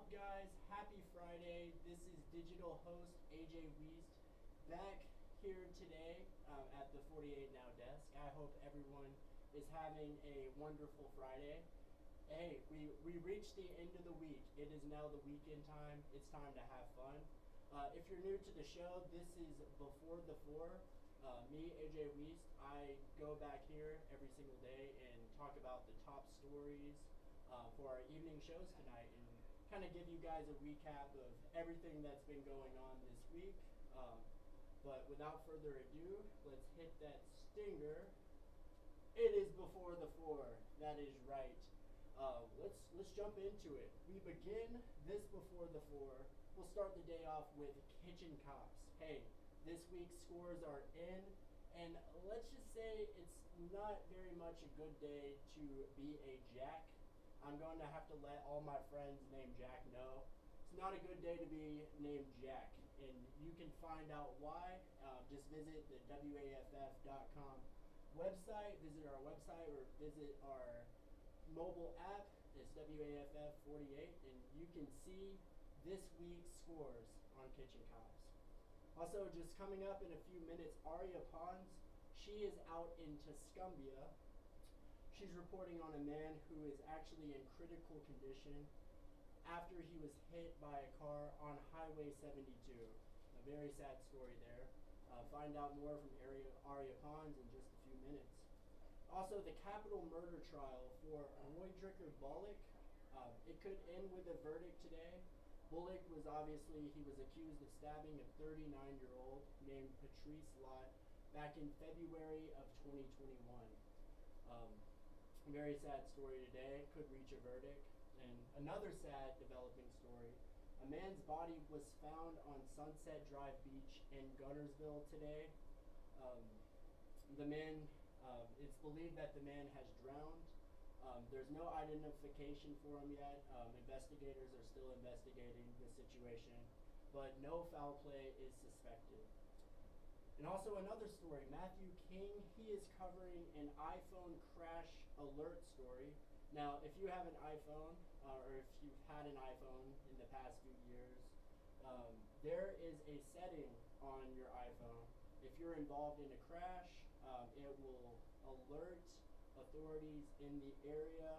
up, guys? Happy Friday. This is digital host A.J. Wuest back here today at the 48 Now desk. I hope everyone is having a wonderful Friday. Hey, we reached the end of the week. It is now the weekend time. It's time to have fun. If you're new to the show, this is Before the Four. Me, A.J. Wuest, I go back here every single day and talk about the top stories for our evening shows tonight and kind of give you guys a recap of everything that's been going on this week. But without further ado, let's hit that stinger. It is Before the Four. That is right. Let's jump into it. We begin this Before the Four. We'll start the day off with Kitchen Cops. Hey, this week's scores are in, and let's just say it's not very much a good day to be a Jack. I'm going to have to let all my friends named Jack know. It's not a good day to be named Jack, and you can find out why. Just visit the WAFF.com website, visit our website, or visit our mobile app. It's WAFF 48, and you can see this week's scores on Kitchen Cops. Also, just coming up in a few minutes, Aria Pons. She is out in Tuscumbia. She's reporting on a man who is actually in critical condition after he was hit by a car on Highway 72. A very sad story there. Find out more from Aria Pons in just a few minutes. Also, the capital murder trial for Roy Dricker Bullock. It could end with a verdict today. Bullock was he was accused of stabbing a 39-year-old named Patrice Lott back in February of 2021. Very sad story today, could reach a verdict. And another sad developing story, a man's body was found on Sunset Drive Beach in Gunnersville today. It's believed that the man has drowned. There's no identification for him yet. Investigators are still investigating the situation, but no foul play is suspected. And also another story, Matthew King, he is covering an iPhone crash alert story. Now, if you have an iPhone, or if you've had an iPhone in the past few years, there is a setting on your iPhone. If you're involved in a crash, it will alert authorities in the area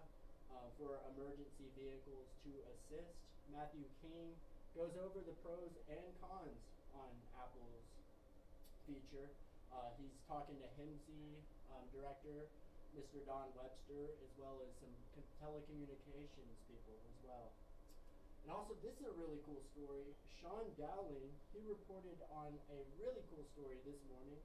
for emergency vehicles to assist. Matthew King goes over the pros and cons on Apple's feature. He's talking to HIMSI director, Mr. Don Webster, as well as some telecommunications people as well. And also, this is a really cool story. Sean Dowling, he reported on a really cool story this morning.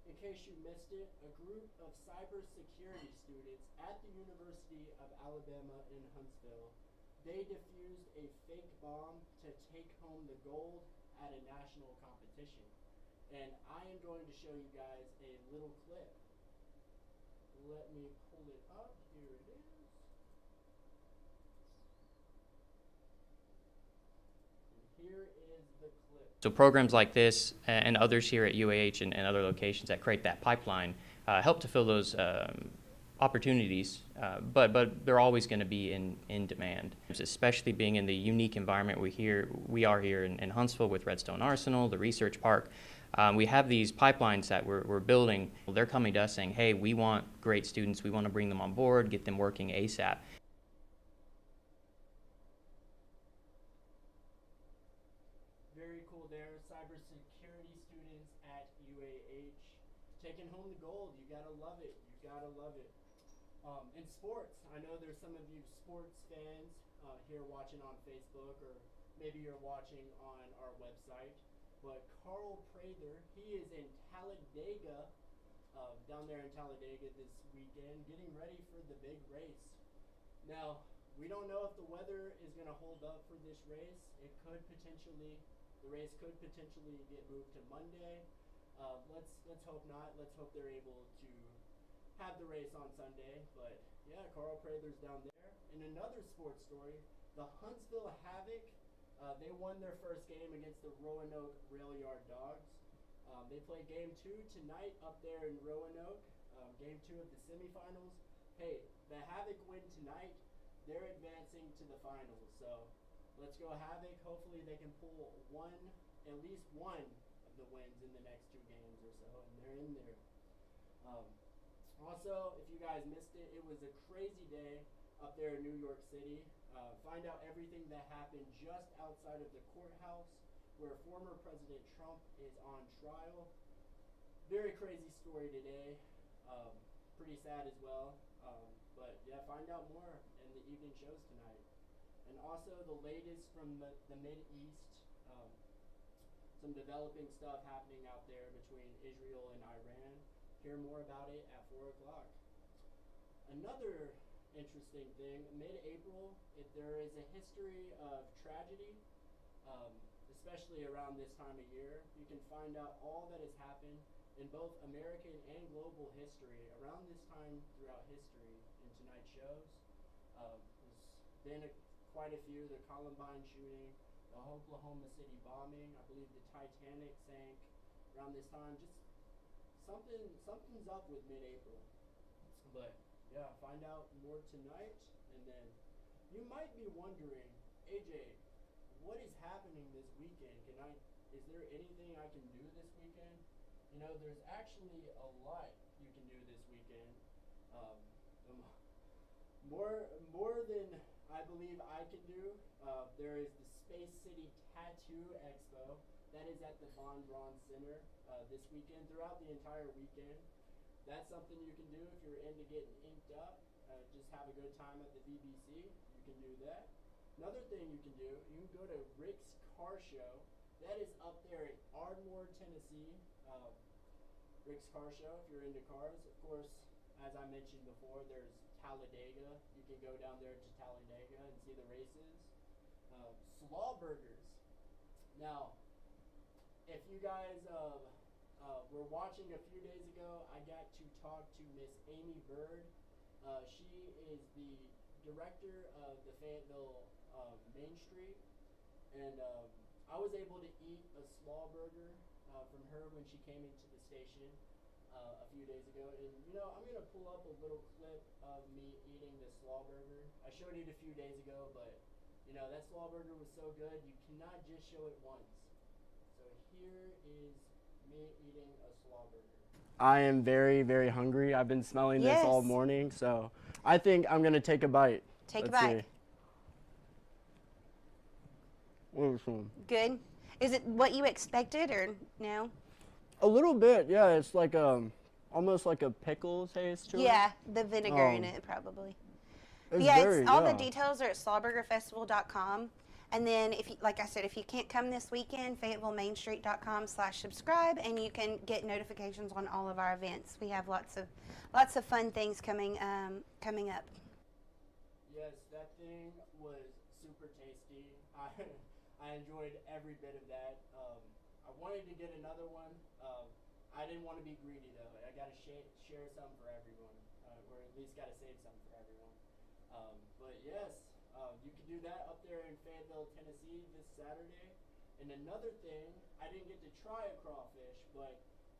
In case you missed it, a group of cybersecurity students at the University of Alabama in Huntsville, they defused a fake bomb to take home the gold at a national competition. And I am going to show you guys a little clip. Let me pull it up. Here it is. And here is the clip. So programs like this and others here at UAH and other locations that create that pipeline help to fill those opportunities, but they're always going to be in demand, especially being in the unique environment we are here in Huntsville with Redstone Arsenal, the research park. We have these pipelines that we're building. They're coming to us saying, hey, we want great students. We want to bring them on board, get them working ASAP. Very cool there. Cybersecurity students at UAH taking home the gold. You gotta love it. You gotta love it. In sports, I know there's some of you sports fans here watching on Facebook, or maybe you're watching on our website. But Carl Prather, he is in Talladega, down there in Talladega this weekend, getting ready for the big race. Now, we don't know if the weather is going to hold up for this race. The race could potentially get moved to Monday. Let's hope not. Let's hope they're able to have the race on Sunday. But yeah, Carl Prather's down there. In another sports story, the Huntsville Havoc, they won their first game against the Roanoke Rail Yard Dogs. They play game 2 tonight up there in Roanoke, game 2 of the semifinals. Hey, the Havoc win tonight, they're advancing to the finals. So let's go Havoc. Hopefully they can pull at least one of the wins in the next 2 games or so, and they're in there. Also, if you guys missed it, it was a crazy day up there in New York City. Find out everything that happened just outside of the courthouse where former President Trump is on trial. Very crazy story today. Pretty sad as well. But yeah, find out more in the evening shows tonight. And also the latest from the Mid-East. Some developing stuff happening out there between Israel and Iran. Hear more about it at 4 o'clock. Another interesting thing, mid-April, there is a history of tragedy, especially around this time of year. You can find out all that has happened in both American and global history around this time throughout history in tonight's shows. There's been quite a few, the Columbine shooting, the Oklahoma City bombing, I believe the Titanic sank around this time. Just something's up with mid-April. But yeah, find out more tonight. And then you might be wondering, AJ, what is happening this weekend? Is there anything I can do this weekend? You know, there's actually a lot you can do this weekend. More than I believe I can do. There is the Space City Tattoo Expo that is at the Von Braun Center this weekend, throughout the entire weekend. That's something you can do if you're into getting inked up. Just have a good time at the BBC. You can do that. Another thing you can do, you can go to Rick's Car Show. That is up there in Ardmore, Tennessee. Rick's Car Show, if you're into cars. Of course, as I mentioned before, there's Talladega. You can go down there to Talladega and see the races. Slaw Burgers. Now, if you guys were watching a few days ago, I got to talk to Miss Amy Bird. She is the director of the Fayetteville Main Street, and I was able to eat a slaw burger from her when she came into the station a few days ago. And you know, I'm gonna pull up a little clip of me eating the slaw burger. I showed it a few days ago, but you know, that slaw burger was so good, you cannot just show it once. So here is me eating a slaw burger. I am very, very hungry. I've been smelling this all morning, so I think I'm gonna take a bite. Take a bite. Good. Is it what you expected or no? A little bit, yeah. It's like almost like a pickle taste to it. Yeah, the vinegar in it probably. All the details are at slawburgerfestival.com. And then, like I said, if you can't come this weekend, FayettevilleMainStreet.com/subscribe, and you can get notifications on all of our events. We have lots of fun things coming up. Yes, that thing was super tasty. I enjoyed every bit of that. I wanted to get another one. I didn't want to be greedy though. I got to share some for everyone, or at least got to save some for everyone. But yes. You can do that up there in Fayetteville, Tennessee this Saturday. And another thing, I didn't get to try a crawfish, but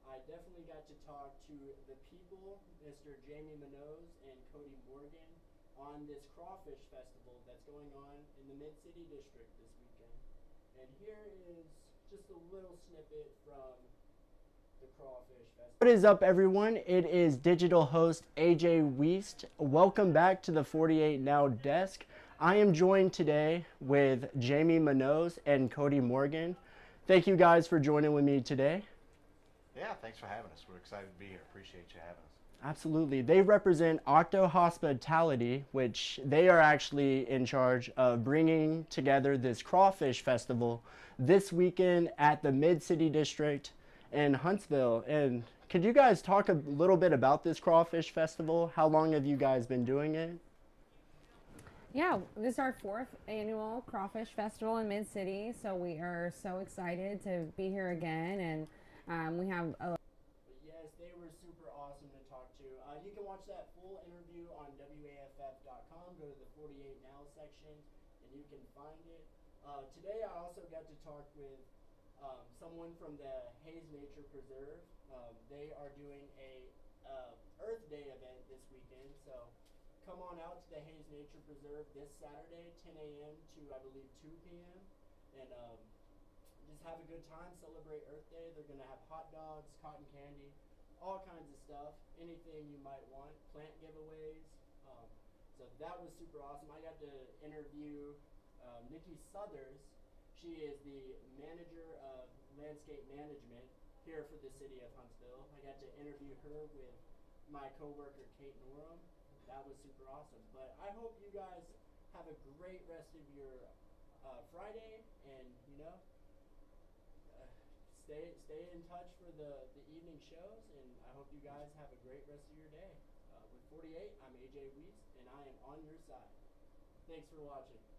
I definitely got to talk to the people, Mr. Jamie Minoz and Cody Morgan, on this crawfish festival that's going on in the Mid-City District this weekend. And here is just a little snippet from the crawfish festival. What is up, everyone? It is digital host A.J. Wuest. Welcome back to the 48 Now desk. I am joined today with Jamie Minoz and Cody Morgan. Thank you guys for joining with me today. Yeah, thanks for having us. We're excited to be here. Appreciate you having us. Absolutely. They represent Octo Hospitality, which they are actually in charge of bringing together this crawfish festival this weekend at the Mid-City District in Huntsville. And could you guys talk a little bit about this crawfish festival? How long have you guys been doing it? Yeah, this is our 4th annual Crawfish Festival in Mid-City, so we are so excited to be here again, and we have a... Yes, they were super awesome to talk to. You can watch that full interview on WAFF.com. Go to the 48 Now section, and you can find it. Today I also got to talk with someone from the Hayes Nature Preserve. They are doing a Earth Day event this weekend, so come on out to the Hayes Nature Preserve this Saturday, 10 a.m. to, I believe, 2 p.m. And just have a good time, celebrate Earth Day. They're going to have hot dogs, cotton candy, all kinds of stuff, anything you might want, plant giveaways. So that was super awesome. I got to interview Nikki Southers. She is the manager of landscape management here for the city of Huntsville. I got to interview her with my coworker Kate Norum. That was super awesome. But I hope you guys have a great rest of your Friday, and stay in touch for the evening shows. And I hope you guys have a great rest of your day. With 48, I'm A.J. Wuest, and I am on your side. Thanks for watching.